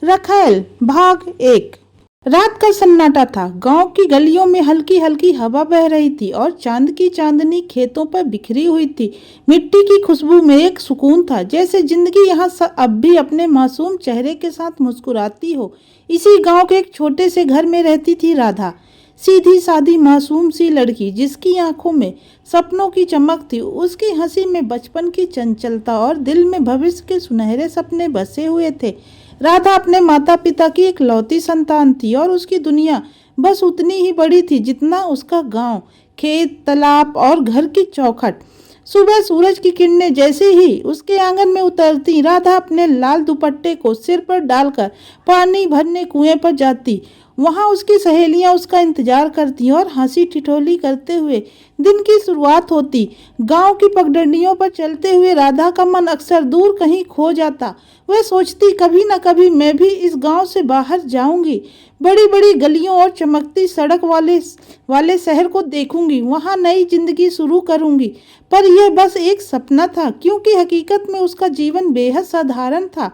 रखैल भाग 1। रात का सन्नाटा था। गांव की गलियों में हल्की हल्की हवा बह रही थी और चांद की चांदनी खेतों पर बिखरी हुई थी। मिट्टी की खुशबू में एक सुकून था, जैसे जिंदगी यहाँ अब भी अपने मासूम चेहरे के साथ मुस्कुराती हो। इसी गांव के एक छोटे से घर में रहती थी राधा, सीधी सादी मासूम सी लड़की जिसकी आंखों में सपनों की चमक थी। उसकी हंसी में बचपन की चंचलता और दिल में भविष्य के सुनहरे सपने बसे हुए थे। राधा अपने माता पिता की इकलौती संतान थी और उसकी दुनिया बस उतनी ही बड़ी थी जितना उसका गांव, खेत, तालाब और घर की चौखट। सुबह सूरज की किरणें जैसे ही उसके आंगन में उतरती, राधा अपने लाल दुपट्टे को सिर पर डालकर पानी भरने कुएं पर जाती। वहां उसकी सहेलियां उसका इंतजार करती और हंसी ठिठोली करते हुए दिन की शुरुआत होती। गांव की पगडंडियों पर चलते हुए राधा का मन अक्सर दूर कहीं खो जाता। वह सोचती, कभी न कभी मैं भी इस गांव से बाहर जाऊंगी, बड़ी बड़ी गलियों और चमकती सड़क वाले शहर को देखूंगी, वहां नई जिंदगी शुरू करूंगी। पर यह बस एक सपना था, क्योंकि हकीकत में उसका जीवन बेहद साधारण था।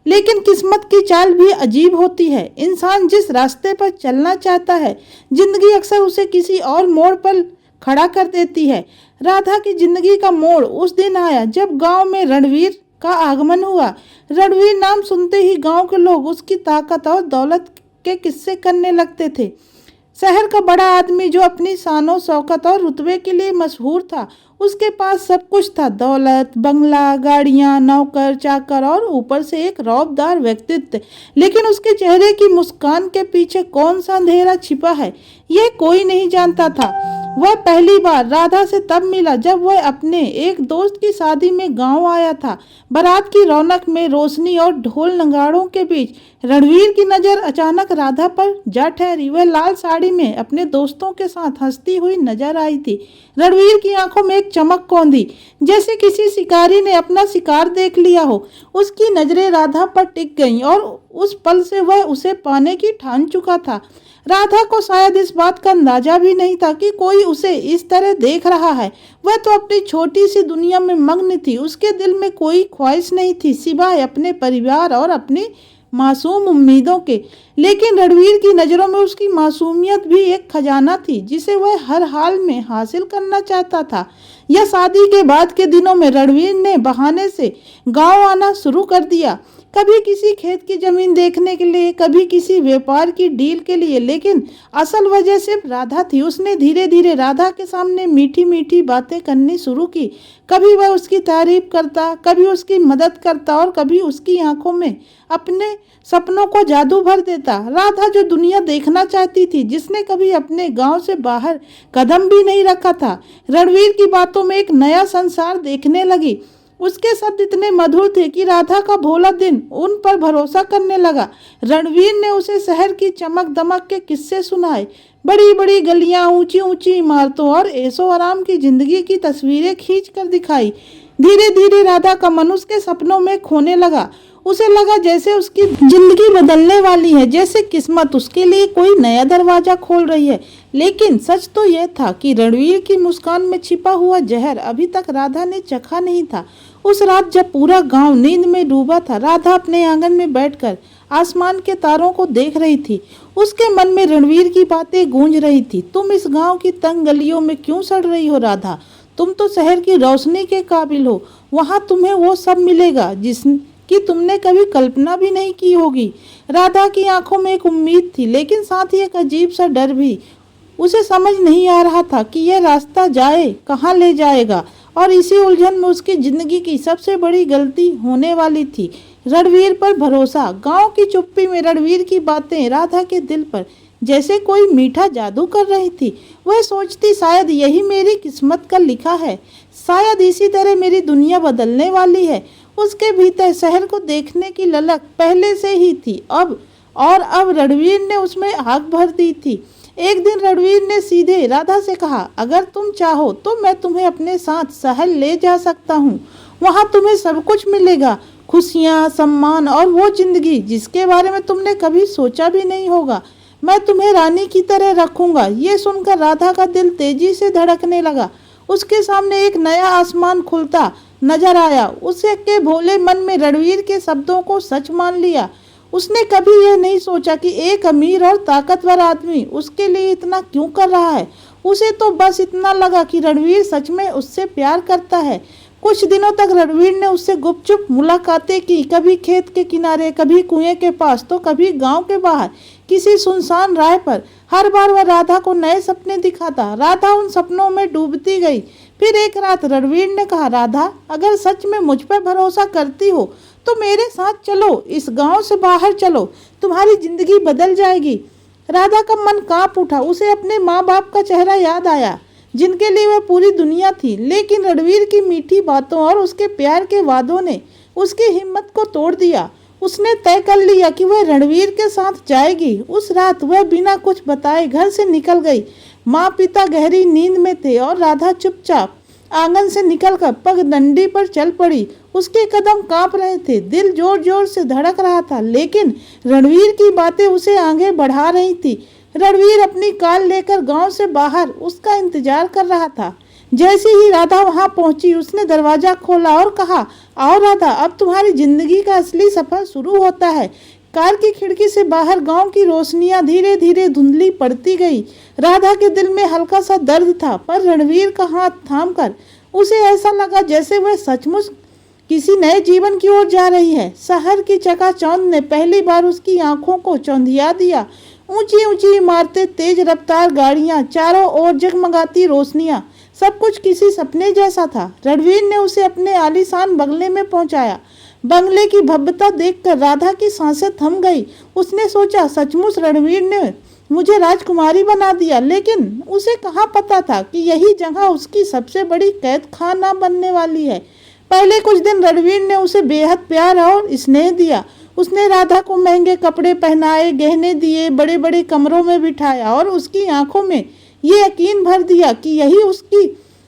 लेकिन किस्मत की चाल भी अजीब होती है। इंसान जिस रास्ते पर चलना चाहता है, जिंदगी अक्सर उसे किसी और मोड़ पर खड़ा कर देती है। राधा की जिंदगी का मोड़ उस दिन आया जब गांव में रणवीर का आगमन हुआ। रणवीर नाम सुनते ही गांव के लोग उसकी ताकत और दौलत के किस्से करने लगते थे। शहर का बड़ा आदमी जो अपनी शानो शौकत और रुतबे के लिए मशहूर था, उसके पास सब कुछ था, दौलत, बंगला, गाड़ियां, नौकर चाकर और ऊपर से एक रौबदार व्यक्तित्व। लेकिन उसके चेहरे की मुस्कान के पीछे कौन सा अंधेरा छिपा है, यह कोई नहीं जानता था। वह पहली बार राधा से तब मिला जब वह अपने एक दोस्त की शादी में गांव आया था। बारात की रौनक में, रोशनी और ढोल नगाड़ों के बीच रणवीर की नजर अचानक राधा पर जा ठहरी। वह लाल साड़ी में अपने दोस्तों के साथ हंसती हुई नजर आई थी। रणवीर की आंखों में एक चमक कौंधी, जैसे किसी शिकारी ने अपना शिकार देख लिया हो। उसकी नजरें राधा पर टिक गईं और उस पल से वह उसे पाने की ठान चुका था। राधा को शायद इस बात का अंदाजा भी नहीं था कि कोई उसे इस तरह देख रहा है। वह तो अपनी छोटी सी दुनिया में मग्न थी। उसके दिल में कोई ख्वाहिश नहीं थी सिवाय अपने परिवार और अपनी मासूम उम्मीदों के। लेकिन रणवीर की नज़रों में उसकी मासूमियत भी एक खजाना थी जिसे वह हर हाल में हासिल करना चाहता था। यह शादी के बाद के दिनों में रणवीर ने बहाने से गांव आना शुरू कर दिया, कभी किसी खेत की जमीन देखने के लिए, कभी किसी व्यापार की डील के लिए, लेकिन असल वजह सिर्फ राधा थी। उसने धीरे धीरे राधा के सामने मीठी मीठी बातें करनी शुरू की। कभी वह उसकी तारीफ करता, कभी उसकी मदद करता और कभी उसकी आंखों में अपने सपनों को जादू भर देता। राधा जो दुनिया देखना चाहती थी, जिसने कभी अपने गांव से बाहर कदम भी नहीं रखा था, रणवीर की बातों में एक नया संसार देखने लगी। उसके शब्द इतने मधुर थे कि राधा का भोला दिन उन पर भरोसा करने लगा। रणवीर ने उसे शहर की चमक दमक के किस्से सुनाए, बड़ी बड़ी गलियां, ऊंची ऊंची इमारतों और ऐशो आराम की जिंदगी की तस्वीरें खींच कर दिखाई। धीरे धीरे राधा का मन उसके सपनों में खोने लगा। उसे लगा जैसे उसकी जिंदगी बदलने वाली है, जैसे किस्मत उसके लिए कोई नया दरवाजा खोल रही है। लेकिन सच तो यह था कि रणवीर की मुस्कान में छिपा हुआ जहर अभी तक राधा ने चखा नहीं था। उस रात जब पूरा गांव नींद में डूबा था, राधा अपने आंगन में बैठकर आसमान के तारों को देख रही थी। उसके मन में रणवीर की बातें गूंज रही थी। तुम इस गांव की तंग गलियों में क्यों सड़ रही हो राधा? तुम तो शहर की रोशनी के काबिल हो। वहां तुम्हें वो सब मिलेगा जिसकी तुमने कभी कल्पना भी नहीं की होगी। राधा की आंखों में एक उम्मीद थी, लेकिन साथ ही एक अजीब सा डर भी। उसे समझ नहीं आ रहा था कि यह रास्ता कहाँ ले जाएगा, और इसी उलझन में उसकी जिंदगी की सबसे बड़ी गलती होने वाली थी, रणवीर पर भरोसा। गांव की चुप्पी में रणवीर की बातें राधा के दिल पर जैसे कोई मीठा जादू कर रही थी। वह सोचती, शायद यही मेरी किस्मत का लिखा है, शायद इसी तरह मेरी दुनिया बदलने वाली है। उसके भीतर शहर को देखने की ललक पहले से ही थी, अब रणवीर ने उसमें आग भर दी थी। एक दिन रणवीर ने सीधे राधा से कहा, अगर तुम चाहो तो मैं तुम्हें अपने साथ शहर ले जा सकता हूँ। वहाँ तुम्हें सब कुछ मिलेगा, खुशियाँ, सम्मान और वो जिंदगी जिसके बारे में तुमने कभी सोचा भी नहीं होगा। मैं तुम्हें रानी की तरह रखूंगा। ये सुनकर राधा का दिल तेजी से धड़कने लगा। उसके सामने एक नया आसमान खुलता नजर आया। उसके भोले मन में रणवीर के शब्दों को सच मान लिया। उसने कभी यह नहीं सोचा कि एक अमीर और ताकतवर आदमी उसके लिए इतना क्यों कर रहा है। उसे तो बस इतना लगा कि रणवीर सच में उससे प्यार करता है। कुछ दिनों तक रणवीर ने उससे गुपचुप मुलाकातें की, कभी खेत के किनारे, कभी कुएं के पास, तो कभी गांव के बाहर किसी सुनसान राह पर। हर बार वह राधा को नए सपने दिखाता। राधा उन सपनों में डूबती गई। फिर एक रात रणवीर ने कहा, राधा, अगर सच में मुझ पर भरोसा करती हो तो मेरे साथ चलो, इस गांव से बाहर चलो, तुम्हारी जिंदगी बदल जाएगी। राधा का मन कांप उठा। उसे अपने माँ बाप का चेहरा याद आया, जिनके लिए वह पूरी दुनिया थी। लेकिन रणवीर की मीठी बातों और उसके प्यार के वादों ने उसकी हिम्मत को तोड़ दिया। उसने तय कर लिया कि वह रणवीर के साथ जाएगी। उस रात वह बिना कुछ बताए घर से निकल गई। माँ पिता गहरी नींद में थे और राधा चुपचाप आंगन से निकलकर पगडंडी पर चल पड़ी। उसके कदम कांप रहे थे, दिल जोर जोर से धड़क रहा था, लेकिन रणवीर की बातें उसे आगे बढ़ा रही थी। रणवीर अपनी कार लेकर गांव से बाहर उसका इंतजार कर रहा था। जैसे ही राधा वहां पहुंची, उसने दरवाजा खोला और कहा, आओ राधा, अब तुम्हारी जिंदगी का असली सफर शुरू होता है। कार की खिड़की से बाहर गांव की रोशनियां धीरे धीरे धुंधली पड़ती गई। राधा के दिल में हल्का सा दर्द था, पर रणवीर का हाथ थामकर उसे ऐसा लगा जैसे वह सचमुच किसी नए जीवन की ओर जा रही है। शहर की चकाचौंध ने पहली बार उसकी आंखों को चौंधिया दिया। ऊंची ऊंची इमारतें, तेज रफ्तार गाड़ियां, चारों ओर जगमगाती रोशनियां, सब कुछ किसी सपने जैसा था। रणवीर ने उसे अपने आलीशान बंगले में पहुंचाया। बंगले की भव्यता देखकर राधा की सांसें थम गई। उसने सोचा, सचमुच रणवीर ने मुझे राजकुमारी बना दिया। लेकिन उसे कहाँ पता था कि यही जगह उसकी सबसे बड़ी कैद खाना बनने वाली है। पहले कुछ दिन रणवीर ने उसे बेहद प्यार और स्नेह दिया। उसने राधा को महंगे कपड़े पहनाए, गहने दिए, बड़े बड़े कमरों में बिठाया और उसकी आंखों में ये यकीन भर दिया कि यही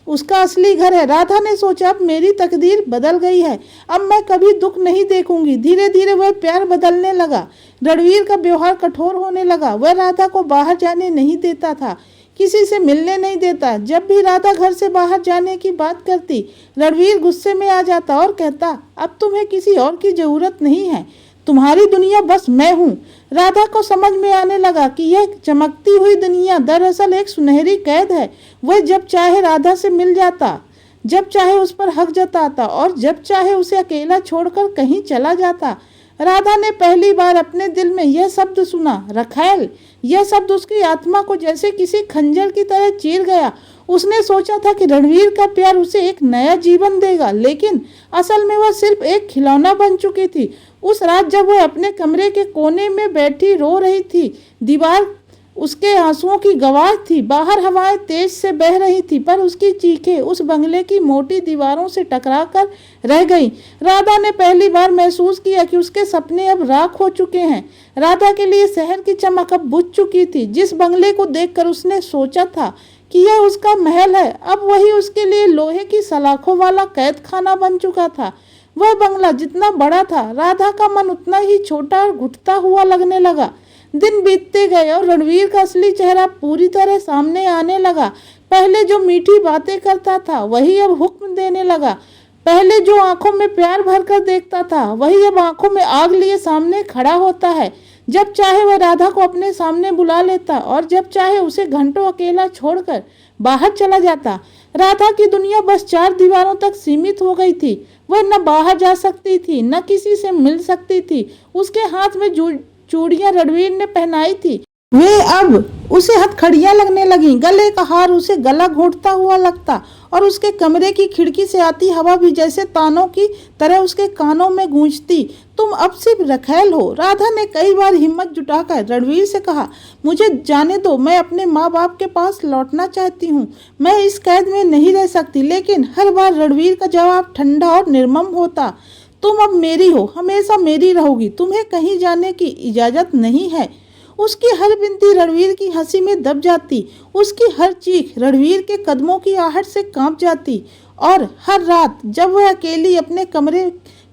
उसका असली घर है। राधा ने सोचा, अब मेरी तकदीर बदल गई है, अब मैं कभी दुख नहीं देखूंगी। धीरे धीरे वह प्यार बदलने लगा। रणवीर का व्यवहार कठोर होने लगा। वह राधा को बाहर जाने नहीं देता था, किसी से मिलने नहीं देता। जब भी राधा घर से बाहर जाने की बात करती, रणवीर गुस्से में आ जाता और कहता, अब तुम्हें किसी और की जरूरत नहीं है, तुम्हारी दुनिया बस मैं हूँ। राधा को समझ में आने लगा कि यह चमकती हुई दुनिया दरअसल एक सुनहरी कैद है। वह जब चाहे राधा से मिल जाता, जब चाहे उस पर हक जताता और जब चाहे उसे अकेला छोड़कर कहीं चला जाता। राधा ने पहली बार अपने दिल में यह शब्द सुना, रखैल। यह शब्द उसकी आत्मा को जैसे किसी खंजर की तरह चीर गया। उसने सोचा था कि रणवीर का प्यार उसे एक नया जीवन देगा, लेकिन असल में वह सिर्फ एक खिलौना बन चुकी थी। उस रात जब वह अपने कमरे के कोने में बैठी रो रही थी, दीवार उसके आंसुओं की गवाह थी। बाहर हवाएं तेज से बह रही थी, पर उसकी चीखें उस बंगले की मोटी दीवारों से टकराकर रह गईं। राधा ने पहली बार महसूस किया कि उसके सपने अब राख हो चुके हैं। राधा के लिए शहर की चमक अब बुझ चुकी थी। जिस बंगले को देखकर उसने सोचा था कि यह उसका महल है, अब वही उसके लिए लोहे की सलाखों वाला कैद खाना बन चुका था। वह बंगला जितना बड़ा था, राधा का मन उतना ही छोटा और घुटता हुआ लगने लगा। दिन बीतते गए और रणवीर का असली चेहरा पूरी तरह सामने आने लगा। पहले जो मीठी बातें करता था, वही अब हुक्म देने लगा। पहले जो आंखों में प्यार भरकर देखता था, वही अब आंखों में आग लिए सामने खड़ा होता है। जब चाहे वह राधा को अपने सामने बुला लेता और जब चाहे उसे घंटों अकेला छोड़कर बाहर चला जाता। राधा की दुनिया बस 4 दीवारों तक सीमित हो गई थी। वह न बाहर जा सकती थी, न किसी से मिल सकती थी। उसके हाथ में चूड़ियां रणवीर ने पहनाई थी, वे अब उसे हथकड़ियां लगने लगी। गले का हार उसे गला घोंटता हुआ लगता और उसके कमरे की खिड़की से आती हवा भी जैसे तानों की तरह उसके कानों में गूंजती। तुम अब सिर्फ रखैल हो। राधा ने कई बार हिम्मत जुटाकर रणवीर से कहा, मुझे जाने दो, मैं अपने माँ बाप के पास लौटना चाहती हूँ, मैं इस कैद में नहीं रह सकती। लेकिन हर बार रणवीर का जवाब ठंडा और निर्मम होता, तुम अब मेरी हो, हमेशा मेरी रहोगी, तुम्हें कहीं जाने की इजाजत नहीं है। उसकी हर विनती रणवीर की हंसी में दब जाती, उसकी हर चीख रणवीर के कदमों की आहट से कांप जाती। और हर रात जब वह अकेली अपने कमरे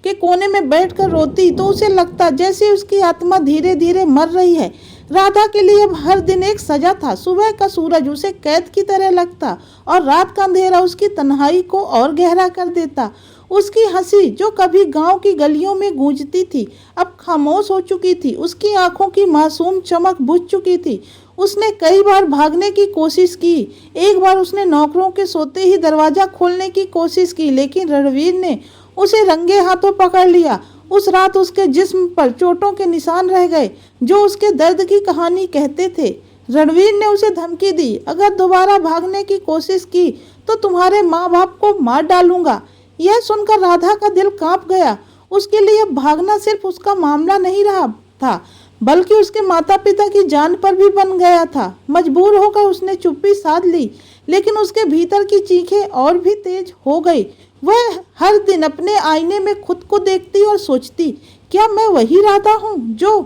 के कोने में बैठकर रोती, तो उसे लगता जैसे उसकी आत्मा धीरे धीरे मर रही है। राधा के लिए अब हर दिन एक सजा था। सुबह का सूरज उसे कैद की तरह लगता और रात का अंधेरा उसकी तन्हाई को और गहरा कर देता। उसकी हंसी जो कभी गांव की गलियों में गूंजती थी अब खामोश हो चुकी थी। उसकी आंखों की मासूम चमक बुझ चुकी थी। उसने कई बार भागने की कोशिश की। एक बार उसने नौकरों के सोते ही दरवाजा खोलने की कोशिश की, लेकिन रणवीर ने उसे रंगे हाथों पकड़ लिया। उस रात उसके जिस्म पर चोटों के निशान रह गए जो उसके दर्द की कहानी कहते थे। रणवीर ने उसे धमकी दी, अगर दोबारा भागने की कोशिश की तो तुम्हारे माँ बाप को मार डालूंगा। यह सुनकर राधा का दिल कांप गया। उसके लिए भागना सिर्फ उसका मामला नहीं रहा था, बल्कि उसके माता पिता की जान पर भी बन गया था। मजबूर होकर उसने चुप्पी साध ली, लेकिन उसके भीतर की चीखें और भी तेज हो गई। वह हर दिन अपने आईने में खुद को देखती और सोचती, क्या मैं वही राधा हूँ जो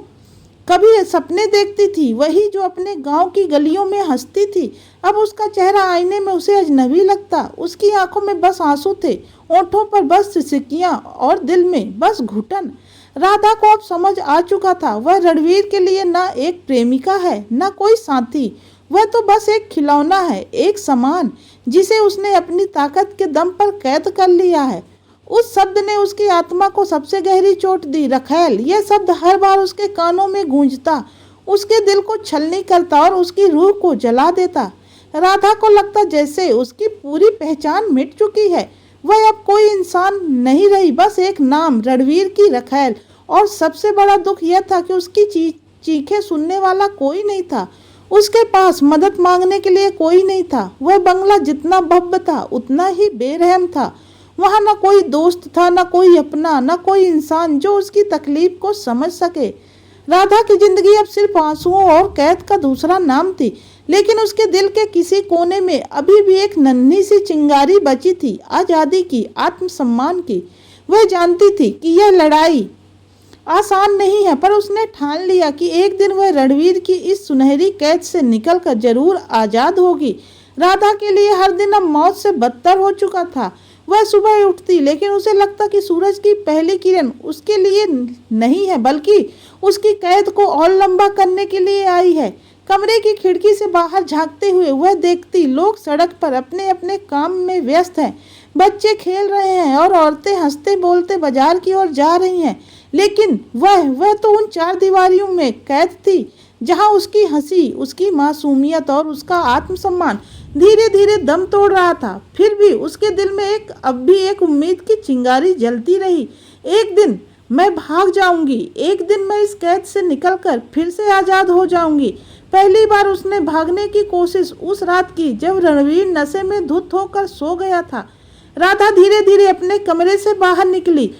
कभी सपने देखती थी, वही जो अपने गांव की गलियों में हंसती थी। अब उसका चेहरा आईने में उसे अजनबी लगता। उसकी आंखों में बस आंसू थे, ओंठों पर बस सिसकियां और दिल में बस घुटन। राधा को अब समझ आ चुका था, वह रणवीर के लिए न एक प्रेमिका है न कोई साथी। वह तो बस एक खिलौना है, एक सामान जिसे उसने अपनी ताकत के दम पर कैद कर लिया है। उस शब्द ने उसकी आत्मा को सबसे गहरी चोट दी। रखैल, यह शब्द हर बार उसके कानों में गूंजता, उसके दिल को छलनी करता और उसकी रूह को जला देता। राधा को लगता जैसे उसकी पूरी पहचान मिट चुकी है। वह अब कोई इंसान नहीं रही, बस एक नाम, रणवीर की रखैल। और सबसे बड़ा दुख यह था कि उसकी चीखें सुनने वाला कोई नहीं था। उसके पास मदद मांगने के लिए कोई नहीं था। वह बंगला जितना भव्य था उतना ही बेरहम था। वहाँ न कोई दोस्त था, न कोई अपना, न कोई इंसान जो उसकी तकलीफ को समझ सके। राधा की जिंदगी अब सिर्फ आंसुओं और कैद का दूसरा नाम थी, लेकिन उसके दिल के किसी कोने में अभी भी एक नन्ही सी चिंगारी बची थी, आज़ादी की, आत्मसम्मान की। वह जानती थी कि यह लड़ाई आसान नहीं है, पर उसने ठान लिया कि एक दिन वह रणवीर की इस सुनहरी कैद से निकलकर जरूर आज़ाद होगी। राधा के लिए हर दिन अब मौत से बदतर हो चुका था। वह सुबह उठती, लेकिन उसे लगता कि सूरज की पहली किरण उसके लिए नहीं है, बल्कि उसकी कैद को और लंबा करने के लिए आई है। कमरे की खिड़की से बाहर झांकते हुए वह देखती, लोग सड़क पर अपने अपने काम में व्यस्त हैं, बच्चे खेल रहे हैं और औरतें हंसते बोलते बाजार की ओर जा रही हैं। लेकिन वह तो उन चार दीवारियों में कैद थी, जहां उसकी हंसी, उसकी मासूमियत और उसका आत्मसम्मान धीरे धीरे दम तोड़ रहा था। फिर भी उसके दिल में अब भी एक उम्मीद की चिंगारी जलती रही। एक दिन मैं भाग जाऊंगी, एक दिन मैं इस कैद से निकलकर फिर से आज़ाद हो जाऊंगी। पहली बार उसने भागने की कोशिश उस रात की जब रणवीर नशे में धुत होकर सो गया था। राधा धीरे धीरे अपने कमरे से बाहर निकली।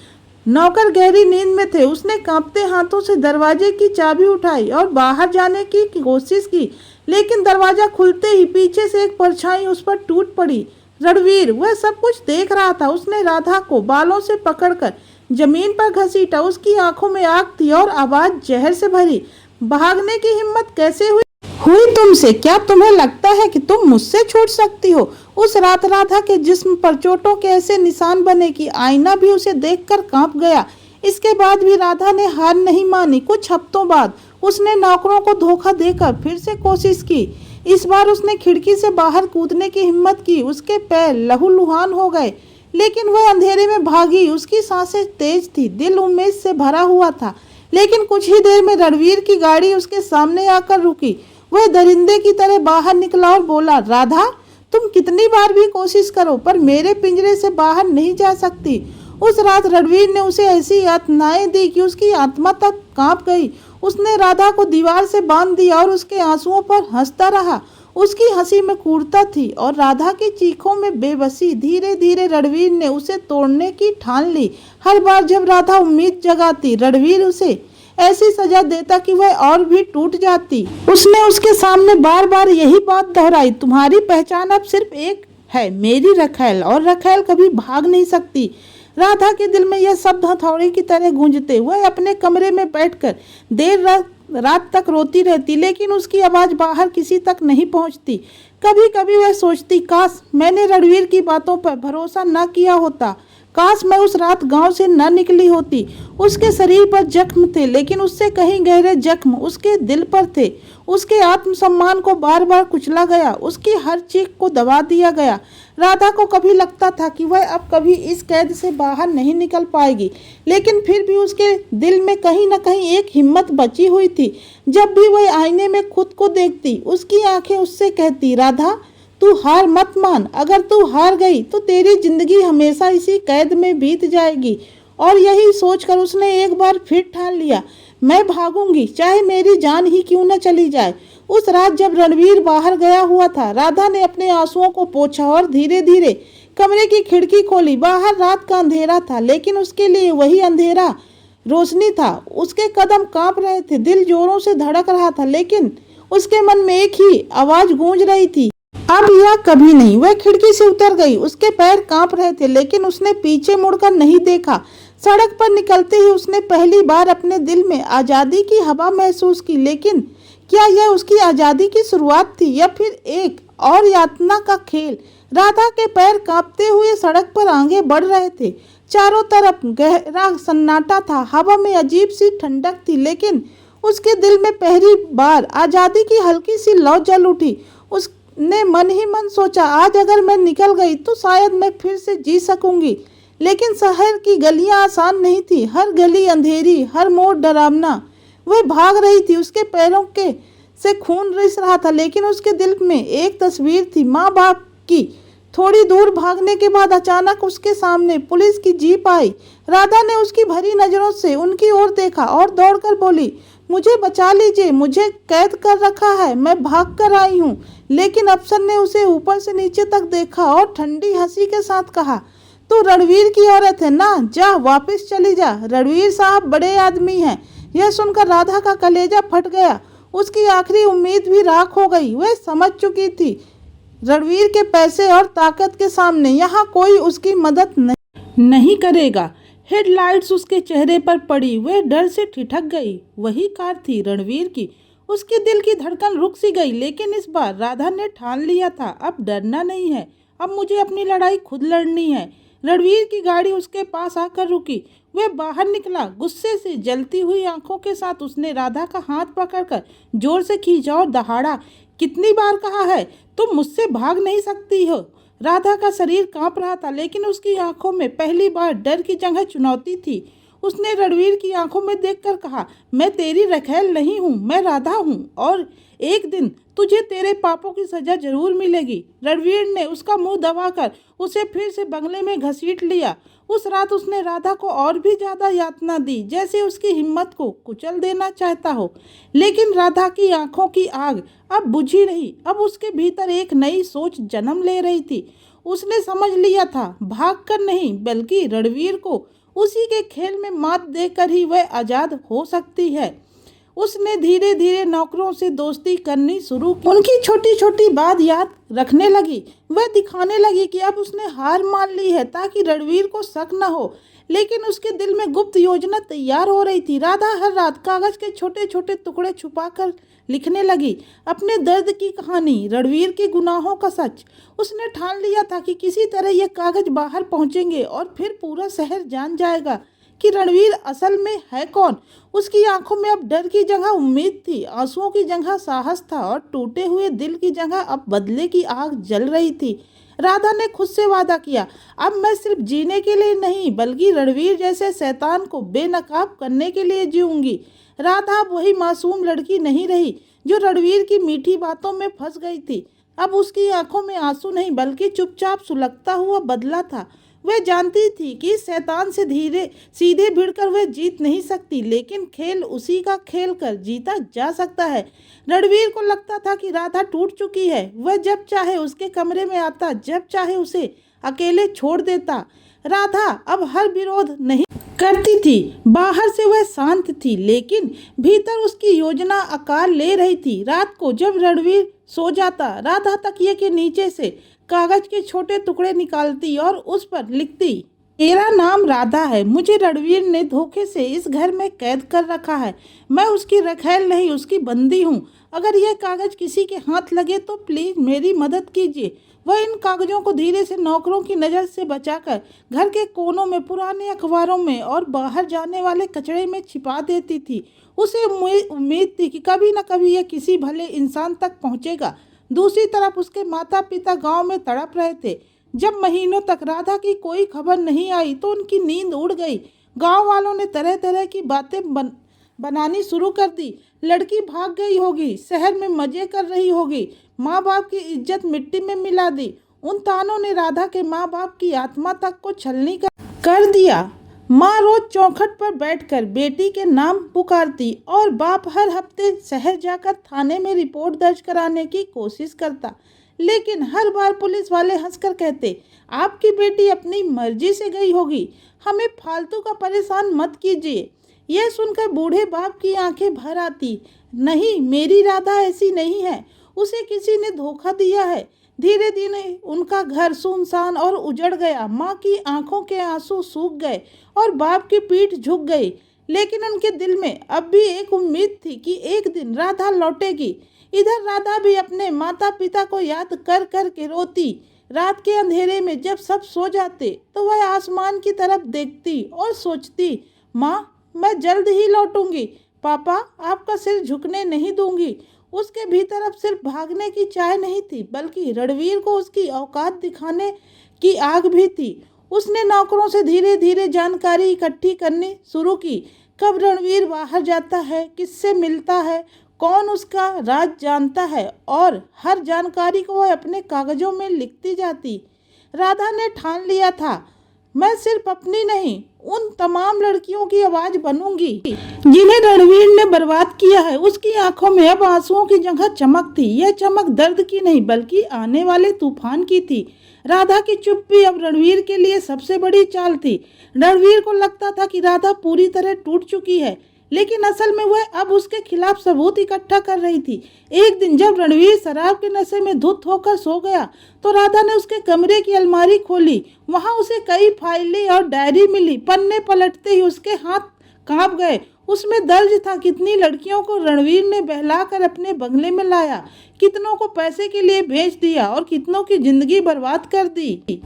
नौकर गहरी नींद में थे। उसने कांपते हाथों से दरवाजे की चाबी उठाई और बाहर जाने की कोशिश की, लेकिन दरवाजा खुलते ही पीछे से एक परछाई उस पर टूट पड़ी। रणवीर, वह सब कुछ देख रहा था। उसने राधा को बालों से पकड़कर जमीन पर घसीटा। उसकी आंखों में आग थी और आवाज जहर से भरी। भागने की हिम्मत कैसे हुई तुमसे? क्या तुम्हें लगता है कि तुम मुझसे छूट सकती हो? उस रात राधा के जिस्म पर चोटों के ऐसे निशान बने कि आईना भी उसे देखकर कांप गया। इसके बाद भी राधा ने हार नहीं मानी। कुछ हफ्तों बाद उसने नौकरों को धोखा देकर फिर से कोशिश की। इस बार उसने खिड़की से बाहर कूदने की हिम्मत की। उसके पैर लहूलुहान हो गए, लेकिन वह अंधेरे में भागी। उसकी सांसें तेज थी, दिल उम्मीद से भरा हुआ था। लेकिन कुछ ही देर में रणवीर की गाड़ी उसके सामने आकर रुकी। वह दरिंदे की तरह बाहर निकला और बोला, राधा, तुम कितनी बार भी कोशिश करो पर मेरे पिंजरे से बाहर नहीं जा सकती। उस रात रणवीर ने उसे ऐसी यातनाएं दी कि उसकी आत्मा तक कांप गई। उसने राधा को दीवार से बांध दिया और उसके आंसुओं पर हंसता रहा। उसकी हंसी में क्रूरता थी और राधा की चीखों में बेबसी। धीरे धीरे रणवीर ने उसे तोड़ने की ठान ली। हर बार जब राधा उम्मीद जगाती, रणवीर उसे ऐसी सजा देता कि वह और भी टूट जाती। उसने उसके सामने बार बार यही बात दोहराई, तुम्हारी पहचान अब सिर्फ एक है, मेरी रखैल, और रखैल कभी भाग नहीं सकती। राधा के दिल में यह शब्द हथौड़े की तरह गूंजते। वह अपने कमरे में बैठकर देर रात तक रोती रहती, लेकिन उसकी आवाज बाहर किसी तक नहीं पहुंचती। कभी कभी वह सोचती, काश मैंने रणवीर की बातों पर भरोसा न किया होता, काश मैं उस रात गांव से न निकली होती। उसके शरीर पर जख्म थे, लेकिन उससे कहीं गहरे जख्म उसके दिल पर थे। उसके आत्मसम्मान को बार बार कुचला गया, उसकी हर चीख को दबा दिया गया। राधा को कभी लगता था कि वह अब कभी इस कैद से बाहर नहीं निकल पाएगी, लेकिन फिर भी उसके दिल में कहीं न कहीं एक हिम्मत बची हुई थी। जब भी वह आईने में खुद को देखती, उसकी आंखें उससे कहती, राधा तू हार मत मान, अगर तू हार गई तो तेरी जिंदगी हमेशा इसी कैद में बीत जाएगी। और यही सोचकर उसने एक बार फिर ठान लिया, मैं भागूंगी, चाहे मेरी जान ही क्यों न चली जाए। उस रात जब रणवीर बाहर गया हुआ था, राधा ने अपने आंसुओं को पोंछा और धीरे धीरे कमरे की खिड़की खोली। बाहर रात का अंधेरा था, लेकिन उसके लिए वही अंधेरा रोशनी था। उसके कदम कांप रहे थे, दिल जोरों से धड़क रहा था, लेकिन उसके मन में एक ही आवाज गूंज रही थी, अब या कभी नहीं। वह खिड़की से उतर गई। उसके पैर कांप रहे थे, लेकिन उसने पीछे मुड़कर नहीं देखा। सड़क पर निकलते ही उसने पहली बार अपने दिल में आजादी की हवा महसूस की। लेकिन क्या यह उसकी आजादी की शुरुआत थी या फिर एक और यातना का खेल? राधा के पैर कांपते हुए सड़क पर आगे बढ़ रहे थे। चारों तरफ गहरा सन्नाटा था, हवा में अजीब सी ठंडक थी, लेकिन उसके दिल में पहली बार आजादी की हल्की सी लौ जल उठी। उसने मन ही मन सोचा, आज अगर मैं निकल गई तो शायद मैं फिर से जी सकूंगी। लेकिन शहर की गलियां आसान नहीं थी, हर गली अंधेरी, हर मोड़ डरावना। वह भाग रही थी, उसके पैरों के से खून रिस रहा था, लेकिन उसके दिल में एक तस्वीर थी, माँ बाप की। थोड़ी दूर भागने के बाद अचानक उसके सामने पुलिस की जीप आई। राधा ने उसकी भरी नजरों से उनकी ओर देखा और दौड़कर बोली, मुझे बचा लीजिए, मुझे कैद कर रखा है, मैं भाग कर आई हूँ। लेकिन अफसर ने उसे ऊपर से नीचे तक देखा और ठंडी हंसी के साथ कहा, तू रणवीर की औरत है ना, जा वापस चली जा, रणवीर साहब बड़े आदमी हैं। यह सुनकर राधा का कलेजा फट गया। उसकी आखिरी उम्मीद भी राख हो गई। वह समझ चुकी थी, रणवीर के पैसे और ताकत के सामने यहाँ कोई उसकी मदद नहीं करेगा। हेडलाइट्स उसके चेहरे पर पड़ी, वह डर से ठिठक गई। वही कार थी रणवीर की। उसके दिल की धड़कन रुक सी गई, लेकिन इस बार राधा ने ठान लिया था, अब डरना नहीं है, अब मुझे अपनी लड़ाई खुद लड़नी है। रणवीर की गाड़ी उसके पास आकर रुकी। वह बाहर निकला। गुस्से से जलती हुई आंखों के साथ उसने राधा का हाथ पकड़कर जोर से खींचा और दहाड़ा, कितनी बार कहा है तुम मुझसे भाग नहीं सकती हो। राधा का शरीर कांप रहा था, लेकिन उसकी आंखों में पहली बार डर की जगह चुनौती थी। उसने रणवीर की आंखों में देखकर कहा, मैं तेरी रखैल नहीं हूँ, मैं राधा हूँ, और एक दिन तुझे तेरे पापों की सजा जरूर मिलेगी। रणवीर ने उसका मुंह दबाकर उसे फिर से बंगले में घसीट लिया। उस रात उसने राधा को और भी ज्यादा यातना दी, जैसे उसकी हिम्मत को कुचल देना चाहता हो। लेकिन राधा की आंखों की आग अब बुझी नहीं। अब उसके भीतर एक नई सोच जन्म ले रही थी। उसने समझ लिया था, भागकर नहीं बल्कि रणवीर को उसी के खेल में मात देकर ही वह आजाद हो सकती है। उसने धीरे धीरे नौकरों से दोस्ती करनी शुरू की। उनकी छोटी छोटी बात याद रखने लगी। वह दिखाने लगी कि अब उसने हार मान ली है, ताकि रणवीर को शक न हो। लेकिन उसके दिल में गुप्त योजना तैयार हो रही थी। राधा हर रात कागज के छोटे छोटे टुकड़े छुपाकर लिखने लगी, अपने दर्द की कहानी, रणवीर के गुनाहों का सच। उसने ठान लिया था कि किसी तरह ये कागज बाहर पहुंचेंगे और फिर पूरा शहर जान जाएगा कि रणवीर असल में है कौन। उसकी आंखों में अब डर की जगह उम्मीद थी, आंसुओं की जगह साहस था, और टूटे हुए दिल की जगह अब बदले की आग जल रही थी। राधा ने खुद से वादा किया, अब मैं सिर्फ जीने के लिए नहीं बल्कि रणवीर जैसे शैतान को बेनकाब करने के लिए जीऊंगी। राधा अब वही मासूम लड़की नहीं रही जो रणवीर की मीठी बातों में फंस गई थी। अब उसकी आंखों में आंसू नहीं बल्कि चुपचाप सुलगता हुआ बदला था। वह जानती थी कि शैतान से धीरे सीधे भिड़कर वह जीत नहीं सकती, लेकिन खेल उसी का खेल कर जीता जा सकता है। रणवीर को लगता था कि राधा टूट चुकी है। वह जब चाहे उसके कमरे में आता, जब चाहे उसे अकेले छोड़ देता। राधा अब हर विरोध नहीं करती थी। बाहर से वह शांत थी, लेकिन भीतर उसकी योजना आकार ले रही थी। रात को जब रणवीर सो जाता, राधा तकिए के नीचे से कागज के छोटे टुकड़े निकालती और उस पर लिखती, मेरा नाम राधा है, मुझे रणवीर ने धोखे से इस घर में कैद कर रखा है, मैं उसकी रखैल नहीं उसकी बंदी हूँ। अगर यह कागज किसी के हाथ लगे तो प्लीज मेरी मदद कीजिए, वह इन कागजों को धीरे से नौकरों की नज़र से बचाकर घर के कोनों में, पुराने अखबारों में और बाहर जाने वाले कचरे में छिपा देती थी। उसे उम्मीद थी कि कभी न कभी यह किसी भले इंसान तक पहुंचेगा। दूसरी तरफ उसके माता पिता गांव में तड़प रहे थे। जब महीनों तक राधा की कोई खबर नहीं आई तो उनकी नींद उड़ गई। गांव वालों ने तरह तरह की बातें बनानी शुरू कर दी। लड़की भाग गई होगी, शहर में मजे कर रही होगी, माँ बाप की इज्जत मिट्टी में मिला दी। उन तानों ने राधा के माँ बाप की आत्मा तक को छलनी कर दिया। माँ रोज चौखट पर बैठकर बेटी के नाम पुकारती और बाप हर हफ्ते शहर जाकर थाने में रिपोर्ट दर्ज कराने की कोशिश करता। लेकिन हर बार पुलिस वाले हंसकर कहते, आपकी बेटी अपनी मर्जी से गई होगी, हमें फालतू का परेशान मत कीजिए। यह सुनकर बूढ़े बाप की आंखें भर आती। नहीं, मेरी राधा ऐसी नहीं है, उसे किसी ने धोखा दिया है। धीरे धीरे उनका घर सुनसान और उजड़ गया। माँ की आंखों के आंसू सूख गए और बाप की पीठ झुक गई। लेकिन उनके दिल में अब भी एक उम्मीद थी कि एक दिन राधा लौटेगी। इधर राधा भी अपने माता पिता को याद कर कर के रोती। रात के अंधेरे में जब सब सो जाते तो वह आसमान की तरफ देखती और सोचती, माँ मैं जल्द ही लौटूंगी, पापा आपका सिर झुकने नहीं दूंगी। उसके भीतर अब सिर्फ भागने की चाह नहीं थी, बल्कि रणवीर को उसकी औकात दिखाने की आग भी थी। उसने नौकरों से धीरे धीरे जानकारी इकट्ठी करनी शुरू की। कब रणवीर बाहर जाता है, किससे मिलता है, कौन उसका राज जानता है, और हर जानकारी को वह अपने कागजों में लिखती जाती। राधा ने ठान लिया था, मैं सिर्फ अपनी नहीं, उन तमाम लड़कियों की आवाज बनूंगी जिन्हें रणवीर ने बर्बाद किया है। उसकी आंखों में अब आंसुओं की जगह चमक थी। यह चमक दर्द की नहीं, बल्कि आने वाले तूफान की थी। राधा की चुप्पी अब रणवीर के लिए सबसे बड़ी चाल थी। रणवीर को लगता था कि राधा पूरी तरह टूट चुकी है, लेकिन असल में वह अब उसके खिलाफ सबूत इकट्ठा कर रही थी। एक दिन जब रणवीर शराब के नशे में धुत होकर सो गया तो राधा ने उसके कमरे की अलमारी खोली। वहां उसे कई फाइलें और डायरी मिली। पन्ने पलटते ही उसके हाथ कांप गए। उसमें दर्ज था कितनी लड़कियों को रणवीर ने बहलाकर अपने बंगले में लाया, कितनों को पैसे के लिए बेच दिया और कितनों की जिंदगी बर्बाद कर दी।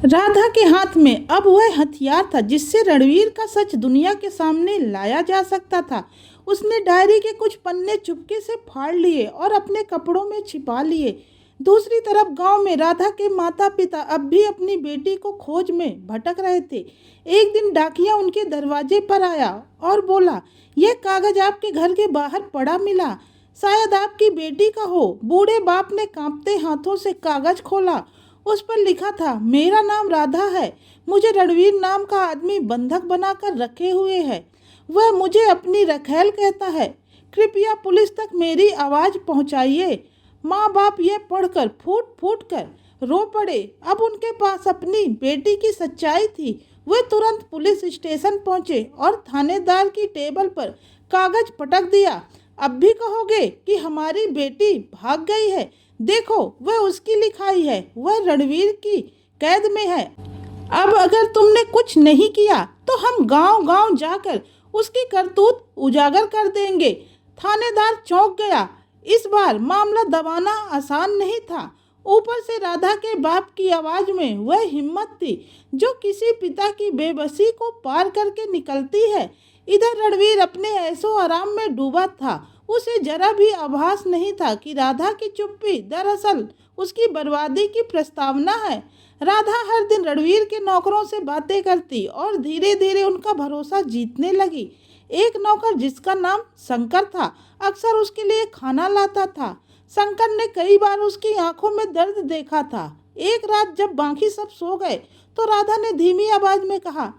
राधा के हाथ में अब वह हथियार था जिससे रणवीर का सच दुनिया के सामने लाया जा सकता था। उसने डायरी के कुछ पन्ने चुपके से फाड़ लिए और अपने कपड़ों में छिपा लिए। दूसरी तरफ गांव में राधा के माता पिता अब भी अपनी बेटी को खोज में भटक रहे थे। एक दिन डाकिया उनके दरवाजे पर आया और बोला, यह कागज आपके घर के बाहर पड़ा मिला, शायद आपकी बेटी का हो। बूढ़े बाप ने कांपते हाथों से कागज खोला। उस पर लिखा था, मेरा नाम राधा है, मुझे रणवीर नाम का आदमी बंधक बनाकर रखे हुए है। वह मुझे अपनी रखैल कहता है। कृपया पुलिस तक मेरी आवाज़ पहुंचाइए। माँ बाप ये पढ़कर फूट फूट कर रो पड़े। अब उनके पास अपनी बेटी की सच्चाई थी। वे तुरंत पुलिस स्टेशन पहुंचे और थानेदार की टेबल पर कागज पटक दिया। अब भी कहोगे कि हमारी बेटी भाग गई है? देखो, वह उसकी लिखाई है, वह रणवीर की कैद में है। अब अगर तुमने कुछ नहीं किया तो हम गांव-गांव जाकर उसकी करतूत उजागर कर देंगे। थानेदार चौंक गया। इस बार मामला दबाना आसान नहीं था। ऊपर से राधा के बाप की आवाज में वह हिम्मत थी जो किसी पिता की बेबसी को पार करके निकलती है। इधर रणवीर अपने ऐशो आराम में डूबा था। उसे जरा भी आभास नहीं था कि राधा की चुप्पी दरअसल उसकी बर्बादी की प्रस्तावना है। राधा हर दिन रणवीर के नौकरों से बातें करती और धीरे धीरे उनका भरोसा जीतने लगी। एक नौकर जिसका नाम शंकर था अक्सर उसके लिए खाना लाता था। शंकर ने कई बार उसकी आंखों में दर्द देखा था। एक रात जब बाकी सब सो गए तो राधा ने धीमी आवाज में कहा,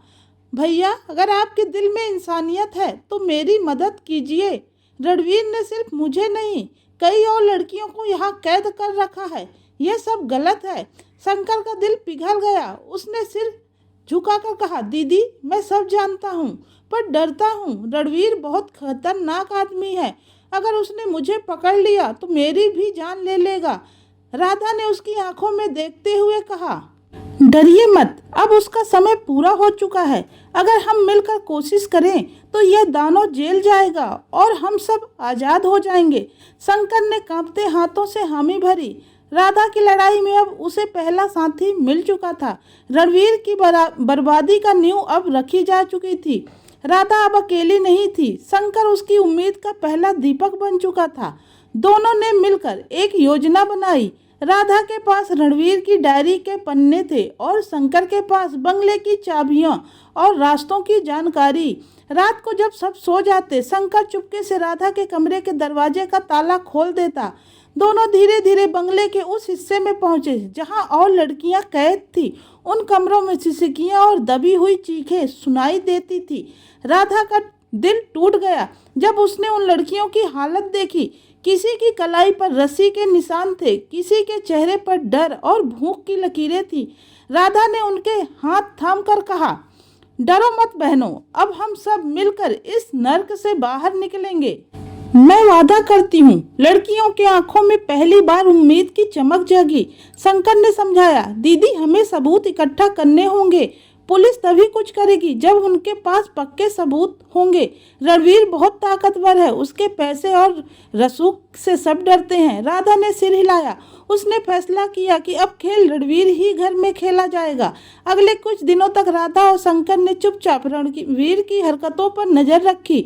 भैया अगर आपके दिल में इंसानियत है तो मेरी मदद कीजिए। रणवीर ने सिर्फ मुझे नहीं, कई और लड़कियों को यहाँ कैद कर रखा है। यह सब गलत है। शंकर का दिल पिघल गया। उसने सिर झुकाकर कहा, दीदी मैं सब जानता हूँ, पर डरता हूँ। रणवीर बहुत खतरनाक आदमी है। अगर उसने मुझे पकड़ लिया तो मेरी भी जान ले लेगा। राधा ने उसकी आंखों में देखते हुए कहा, डरिए मत, अब उसका समय पूरा हो चुका है। अगर हम मिलकर कोशिश करें तो यह दानव जेल जाएगा और हम सब आज़ाद हो जाएंगे। शंकर ने कांपते हाथों से हामी भरी। राधा की लड़ाई में अब उसे पहला साथी मिल चुका था। रणवीर की बर्बादी का नींव अब रखी जा चुकी थी। राधा अब अकेली नहीं थी। शंकर उसकी उम्मीद का पहला दीपक बन चुका था। दोनों ने मिलकर एक योजना बनाई। राधा के पास रणवीर की डायरी के पन्ने थे और शंकर के पास बंगले की चाबियां और रास्तों की जानकारी। रात को जब सब सो जाते, शंकर चुपके से राधा के कमरे के दरवाजे का ताला खोल देता। दोनों धीरे धीरे बंगले के उस हिस्से में पहुंचे जहां और लड़कियां कैद थी। उन कमरों में सिसकियां और दबी हुई चीखें सुनाई देती थी। राधा का दिल टूट गया जब उसने उन लड़कियों की हालत देखी। किसी की कलाई पर रस्सी के निशान थे, किसी के चेहरे पर डर और भूख की लकीरें थी। राधा ने उनके हाथ थाम कर कहा, डरो मत बहनों, अब हम सब मिलकर इस नर्क से बाहर निकलेंगे। मैं वादा करती हूँ। लड़कियों के आंखों में पहली बार उम्मीद की चमक जागी। शंकर ने समझाया, दीदी हमें सबूत इकट्ठा करने होंगे। पुलिस तभी कुछ करेगी जब उनके पास पक्के सबूत होंगे। रणवीर बहुत ताकतवर है, उसके पैसे और रसूख से सब डरते हैं। राधा ने सिर हिलाया। उसने फैसला किया कि अब खेल रणवीर ही घर में खेला जाएगा। अगले कुछ दिनों तक राधा और शंकर ने चुपचाप रणवीर की हरकतों पर नजर रखी।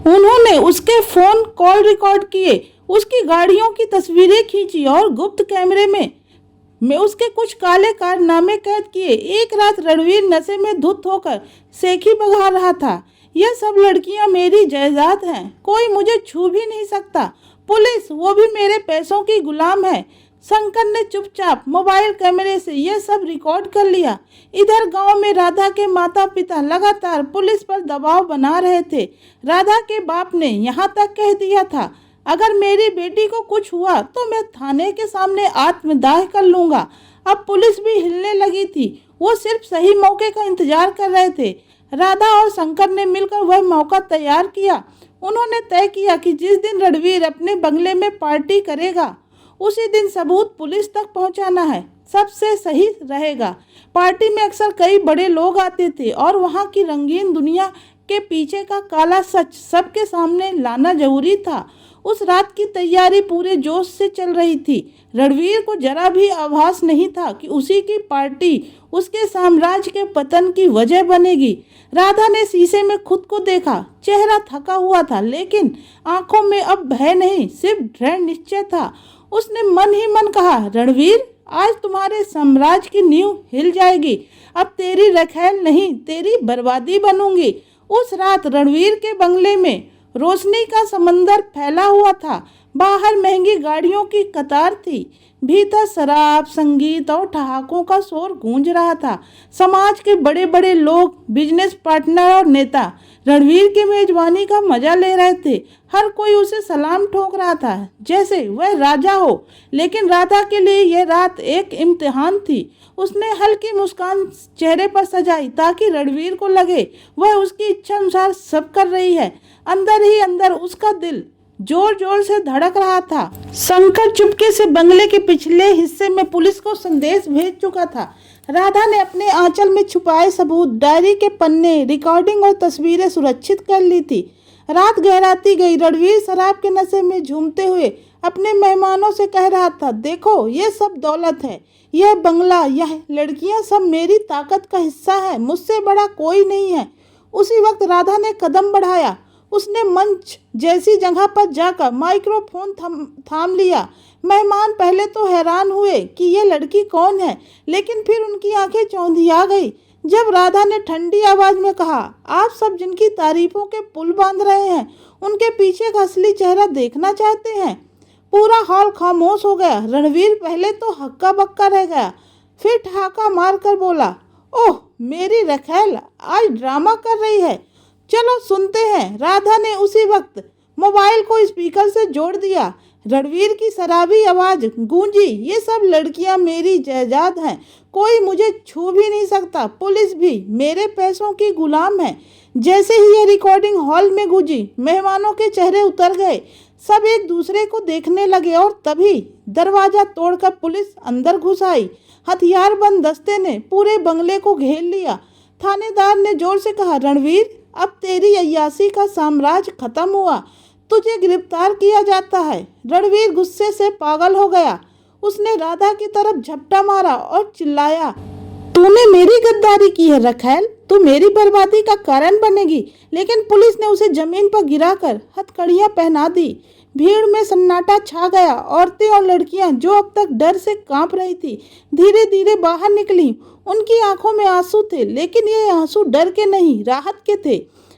उन्होंने उसके फोन कॉल रिकॉर्ड किए, उसकी गाड़ियों की तस्वीरें खींची और गुप्त कैमरे में उसके कुछ काले कारनामे कैद किए। एक रात रणवीर नशे में धुत होकर सेखी बगा रहा था। यह सब लड़कियां मेरी जायदाद हैं, कोई मुझे छू भी नहीं सकता। पुलिस, वो भी मेरे पैसों की गुलाम है। शंकर ने चुपचाप मोबाइल कैमरे से यह सब रिकॉर्ड कर लिया। इधर गांव में राधा के माता पिता लगातार पुलिस पर दबाव बना रहे थे। राधा के बाप ने यहाँ तक कह दिया था, अगर मेरी बेटी को कुछ हुआ तो मैं थाने के सामने आत्मदाह कर लूंगा। अब पुलिस भी हिलने लगी थी। वो सिर्फ सही मौके का इंतजार कर रहे थे। राधा और शंकर ने मिलकर वह मौका तैयार किया। उन्होंने तय किया कि जिस दिन रणवीर अपने बंगले में पार्टी करेगा उसी दिन सबूत पुलिस तक पहुंचाना है, सबसे सही रहेगा। पार्टी में अक्सर कई बड़े लोग आते थे और वहां की रंगीन दुनिया के पीछे का काला सच सबके सामने लाना जरूरी था। उस रात की तैयारी पूरे जोश से चल रही थी। रणवीर को जरा भी आभास नहीं था कि उसी की पार्टी उसके साम्राज्य के पतन की वजह बनेगी। राधा ने शीशे में खुद को देखा। चेहरा थका हुआ था, लेकिन आंखों में अब भय नहीं, सिर्फ दृढ़ निश्चय था। उसने मन ही मन कहा, रणवीर, आज तुम्हारे साम्राज्य की नींव हिल जाएगी। अब तेरी रखैल नहीं, तेरी बर्बादी बनूंगी। उस रात रणवीर के बंगले में रोशनी का समंदर फैला हुआ था। बाहर महंगी गाड़ियों की कतार थी, भीतर शराब, संगीत और ठहाकों का शोर गूंज रहा था। समाज के बड़े बड़े लोग, बिजनेस पार्टनर और नेता रणवीर की मेजबानी का मजा ले रहे थे। हर कोई उसे सलाम ठोक रहा था जैसे वह राजा हो। लेकिन राधा के लिए यह रात एक इम्तिहान थी। उसने हल्की मुस्कान चेहरे पर सजाई ताकि रणवीर को लगे वह उसकी इच्छा अनुसार सब कर रही है। अंदर ही अंदर उसका दिल जोर जोर से धड़क रहा था। शंकर चुपके से बंगले के पिछले हिस्से में पुलिस को संदेश भेज चुका था। राधा ने अपने आंचल में छुपाए सबूत, डायरी के पन्ने, रिकॉर्डिंग और तस्वीरें सुरक्षित कर ली थी। रात गहराती गई। रणवीर शराब के नशे में झूमते हुए अपने मेहमानों से कह रहा था, देखो ये सब दौलत है, यह बंगला, यह लड़कियां सब मेरी ताकत का हिस्सा है, मुझसे बड़ा कोई नहीं है। उसी वक्त राधा ने कदम बढ़ाया। उसने मंच जैसी जगह पर जाकर माइक्रोफोन थाम लिया। मेहमान पहले तो हैरान हुए कि ये लड़की कौन है, लेकिन फिर उनकी आंखें चौंधिया गई जब राधा ने ठंडी आवाज में कहा, आप सब जिनकी तारीफों के पुल बांध रहे हैं, उनके पीछे का असली चेहरा देखना चाहते हैं। पूरा हॉल खामोश हो गया। रणवीर पहले तो हक्का बक्का रह गया, फिर ठहाका मारकर बोला, ओह मेरी रखैल आज ड्रामा कर रही है, चलो सुनते हैं। राधा ने उसी वक्त मोबाइल को स्पीकर से जोड़ दिया। रणवीर की शराबी आवाज गूंजी, ये सब लड़कियां मेरी जायदाद हैं, कोई मुझे छू भी नहीं सकता, पुलिस भी मेरे पैसों की गुलाम है। जैसे ही ये रिकॉर्डिंग हॉल में गूंजी, मेहमानों के चेहरे उतर गए। सब एक दूसरे को देखने लगे और तभी दरवाजा तोड़कर पुलिस अंदर घुस आई। हथियारबंद दस्ते ने पूरे बंगले को घेर लिया। थानेदार ने जोर से कहा, रणवीर, अब तेरी अय्यासी का साम्राज्य खत्म हुआ, तुझे गिरफ्तार किया जाता है। रणवीर गुस्से से पागल हो गया। उसने राधा की तरफ झपटा मारा और चिल्लाया, तूने मेरी गद्दारी की है रखैल, तू मेरी बर्बादी का कारण बनेगी। लेकिन पुलिस ने उसे जमीन पर गिराकर हथकड़ियां पहना दी। भीड़ में सन्नाटा छा गया। औरतें और लड़कियां जो अब तक डर से कांप रही थी, धीरे धीरे बाहर निकली। उनकी आंखों में आंसू थे, लेकिन ये आंसू डर के नहीं, राहत के थे।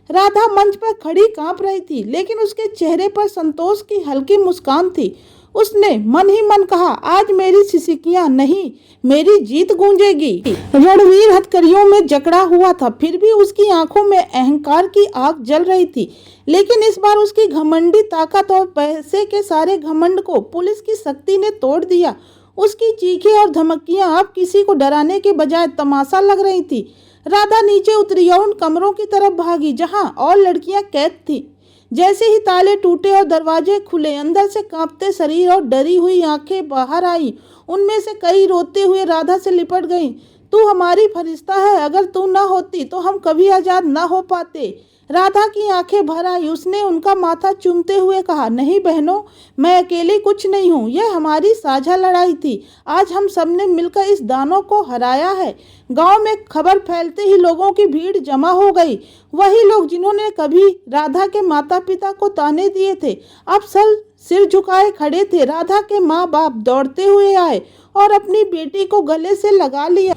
राधा मंच पर खड़ी कांप रही थी, लेकिन उसके चेहरे पर संतोष की हल्की मुस्कान थी। उसने मन ही मन कहा, आज मेरी सिसकियां नहीं, मेरी जीत गूंजेगी। रणवीर हथकड़ियों में जकड़ा हुआ था, फिर भी उसकी आंखों में अहंकार की आग जल रही थी। लेकिन इस बार उसकी घमंडी ताकत और पैसे के सारे घमंड को पुलिस की सख्ती ने तोड़ दिया। उसकी चीखें और धमकियां अब किसी को डराने के बजाय तमाशा लग रही थी। राधा नीचे उतरी और उन कमरों की तरफ भागी जहां और लड़कियां कैद थी। जैसे ही ताले टूटे और दरवाजे खुले, अंदर से कांपते शरीर और डरी हुई आंखें बाहर आई। उनमें से कई रोते हुए राधा से लिपट गईं। तू हमारी फरिश्ता है, अगर तू ना होती तो हम कभी आजाद ना हो पाते। राधा की आंखें भर आई। उसने उनका माथा चूमते हुए कहा, नहीं बहनों, मैं अकेली कुछ नहीं हूँ, यह हमारी साझा लड़ाई थी। आज हम सबने मिलकर इस दानव को हराया है। गांव में खबर फैलते ही लोगों की भीड़ जमा हो गई। वही लोग जिन्होंने कभी राधा के माता पिता को ताने दिए थे, अब सिर झुकाए खड़े थे। राधा के माँ बाप दौड़ते हुए आए और अपनी बेटी को गले से लगा लिया।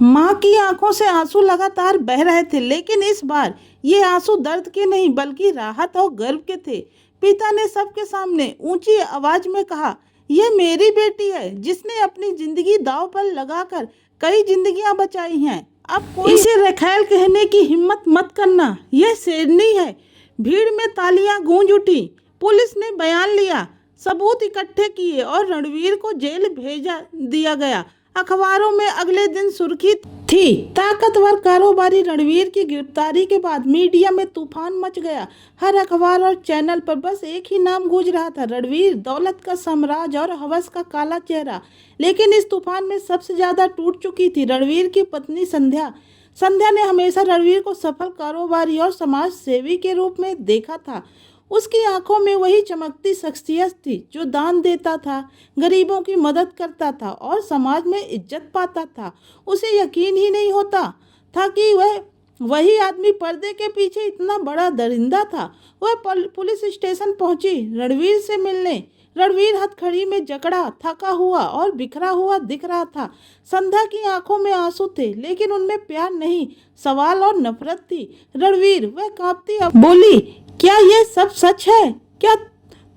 माँ की आंखों से आंसू लगातार बह रहे थे, लेकिन इस बार ये आंसू दर्द के नहीं बल्कि राहत और गर्व के थे। पिता ने सबके सामने ऊंची आवाज में कहा, यह मेरी बेटी है जिसने अपनी जिंदगी दांव पर लगाकर कई जिंदगियां बचाई हैं। अब कोई इसे रखैल कहने की हिम्मत मत करना, यह शेरनी है। भीड़ में तालियां गूंज उठी। पुलिस ने बयान लिया, सबूत इकट्ठे किए और रणवीर को जेल भेजा दिया गया। अखबारों में अगले दिन सुर्खी थी, ताकतवर कारोबारी रणवीर की गिरफ्तारी के बाद मीडिया में तूफान मच गया। हर अखबार और चैनल पर बस एक ही नाम गूंज रहा था, रणवीर, दौलत का साम्राज्य और हवस का काला चेहरा। लेकिन इस तूफान में सबसे ज्यादा टूट चुकी थी रणवीर की पत्नी संध्या। संध्या ने हमेशा रणवीर को सफल कारोबारी और समाज सेवी के रूप में देखा था। उसकी आंखों में वही चमकती शख्सियत थी जो दान देता था, गरीबों की मदद करता था और समाज में इज्जत पाता था। उसे यकीन ही नहीं होता था कि वही आदमी पर्दे के पीछे इतना बड़ा दरिंदा था। वह पुलिस स्टेशन पहुंची रणवीर से मिलने। रणवीर हथकड़ी में जकड़ा, थका हुआ और बिखरा हुआ दिख रहा था। संध्या की आंखों में आंसू थे, लेकिन उनमें प्यार नहीं, सवाल और नफरत थी। रणवीर, वह कांपती बोली, क्या ये सब सच है? क्या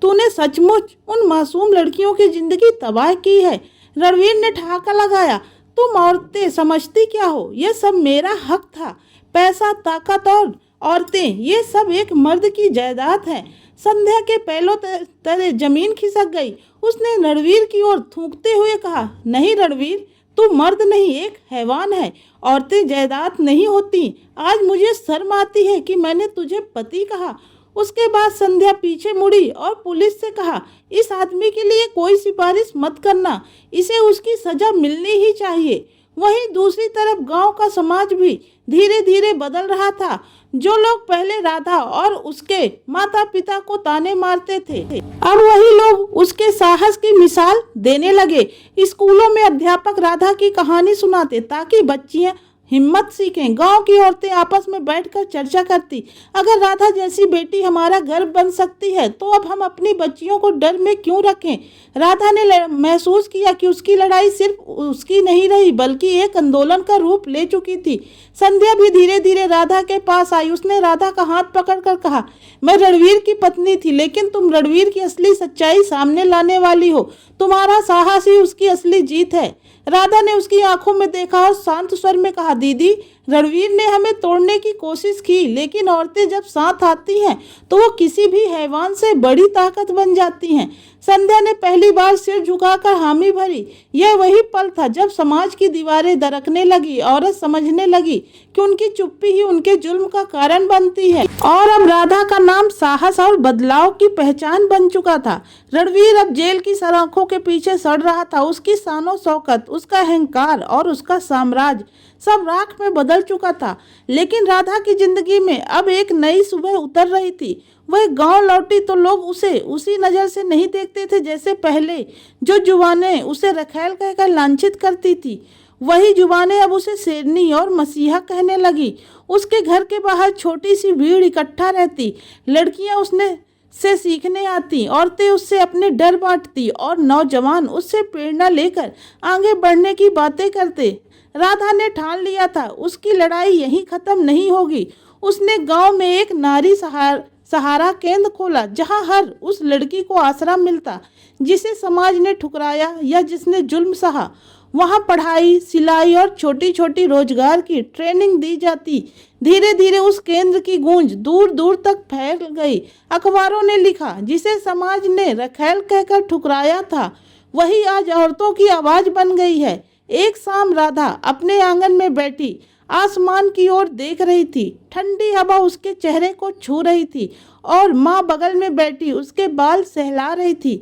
तूने सचमुच उन मासूम लड़कियों की जिंदगी तबाह की है? रणवीर ने ठहाका लगाया, तुम औरतें समझती क्या हो? ये सब मेरा हक था। पैसा, ताकत और औरतें, ये सब एक मर्द की जायदाद है। संध्या के पैरों तले जमीन खिसक गई। उसने रणवीर की ओर थूकते हुए कहा, नहीं रणवीर, तू मर्द नहीं, एक हैवान है। औरतें जायदाद नहीं होती। आज मुझे शर्म आती है कि मैंने तुझे पति कहा। उसके बाद संध्या पीछे मुड़ी और पुलिस से कहा, इस आदमी के लिए कोई सिफारिश मत करना, इसे उसकी सजा मिलनी ही चाहिए। वहीं दूसरी तरफ गांव का समाज भी धीरे धीरे बदल रहा था। जो लोग पहले राधा और उसके माता पिता को ताने मारते थे, अब वही लोग उसके साहस की मिसाल देने लगे। स्कूलों में अध्यापक राधा की कहानी सुनाते ताकि बच्चियां हिम्मत सीखें। गांव की औरतें आपस में बैठकर चर्चा करती, अगर राधा जैसी बेटी हमारा गर्व बन सकती है तो अब हम अपनी बच्चियों को डर में क्यों रखें। राधा ने महसूस किया कि उसकी लड़ाई सिर्फ उसकी नहीं रही बल्कि एक आंदोलन का रूप ले चुकी थी। संध्या भी धीरे धीरे राधा के पास आई। उसने राधा का हाथ पकड़कर कहा, मैं रणवीर की पत्नी थी, लेकिन तुम रणवीर की असली सच्चाई सामने लाने वाली हो। तुम्हारा साहस ही उसकी असली जीत है। राधा ने उसकी आंखों में देखा और शांत स्वर में कहा, दीदी, रणवीर ने हमें तोड़ने की कोशिश की, लेकिन औरतें जब साथ आती हैं तो वो किसी भी हैवान से बड़ी ताकत बन जाती हैं। संध्या ने पहली बार सिर झुकाकर हामी भरी। यह वही पल था जब समाज की दीवारें दरकने लगी। औरत समझने लगी कि उनकी चुप्पी ही उनके जुल्म का कारण बनती है। और अब राधा का नाम साहस और बदलाव की पहचान बन चुका था। रणवीर अब जेल की सलाखों के पीछे सड़ रहा था। उसकी शानो शौकत, उसका अहंकार और उसका साम्राज्य सब राख में बदल चुका था। लेकिन राधा की जिंदगी में अब एक नई सुबह उतर रही थी। वह गांव लौटी तो लोग उसे उसी नज़र से नहीं देखते थे जैसे पहले। जो जुबानें उसे रखैल कहकर लांछित करती थी, वही जुबानें अब उसे शेरनी और मसीहा कहने लगी। उसके घर के बाहर छोटी सी भीड़ इकट्ठा रहती। लड़कियां उसने से सीखने आती, औरतें उससे अपने डर बांटती और नौजवान उससे प्रेरणा लेकर आगे बढ़ने की बातें करते। राधा ने ठान लिया था उसकी लड़ाई यहीं खत्म नहीं होगी। उसने गांव में एक नारी सहारा केंद्र खोला, जहां हर उस लड़की को आसरा मिलता जिसे समाज ने ठुकराया या जिसने जुल्म सहा। वहां पढ़ाई, सिलाई और छोटी छोटी रोजगार की ट्रेनिंग दी जाती। धीरे धीरे उस केंद्र की गूंज दूर दूर तक फैल गई। अखबारों ने लिखा, जिसे समाज ने रखैल कहकर ठुकराया था, वही आज औरतों की आवाज बन गई है। एक शाम राधा अपने आंगन में बैठी आसमान की ओर देख रही थी। ठंडी हवा उसके चेहरे को छू रही थी और माँ बगल में बैठी उसके बाल सहला रही थी।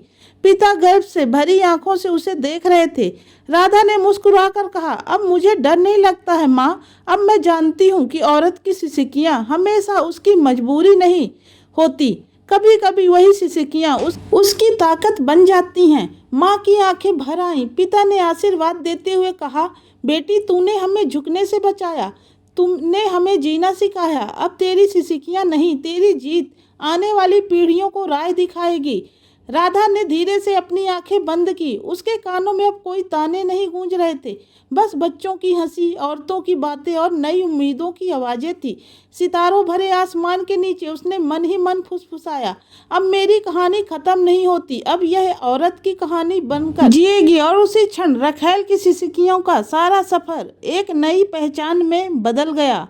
पिता गर्व से भरी आंखों से उसे देख रहे थे। राधा ने मुस्कुराकर कहा, अब मुझे डर नहीं लगता है माँ। अब मैं जानती हूँ कि औरत की सिसकियाँ हमेशा उसकी मजबूरी नहीं होती, कभी कभी वही सिसकियाँ उसकी ताकत बन जाती हैं। माँ की आंखें भर आईं। पिता ने आशीर्वाद देते हुए कहा, बेटी तूने हमें झुकने से बचाया, तुमने हमें जीना सिखाया। अब तेरी सिसकियाँ नहीं, तेरी जीत आने वाली पीढ़ियों को राह दिखाएगी। राधा ने धीरे से अपनी आंखें बंद की। उसके कानों में अब कोई ताने नहीं गूंज रहे थे, बस बच्चों की हंसी, औरतों की बातें और नई उम्मीदों की आवाजें थी। सितारों भरे आसमान के नीचे उसने मन ही मन फुसफुसाया, अब मेरी कहानी खत्म नहीं होती, अब यह औरत की कहानी बनकर जिएगी। और उसी क्षण रखैल की सिसकियों का सारा सफर एक नई पहचान में बदल गया।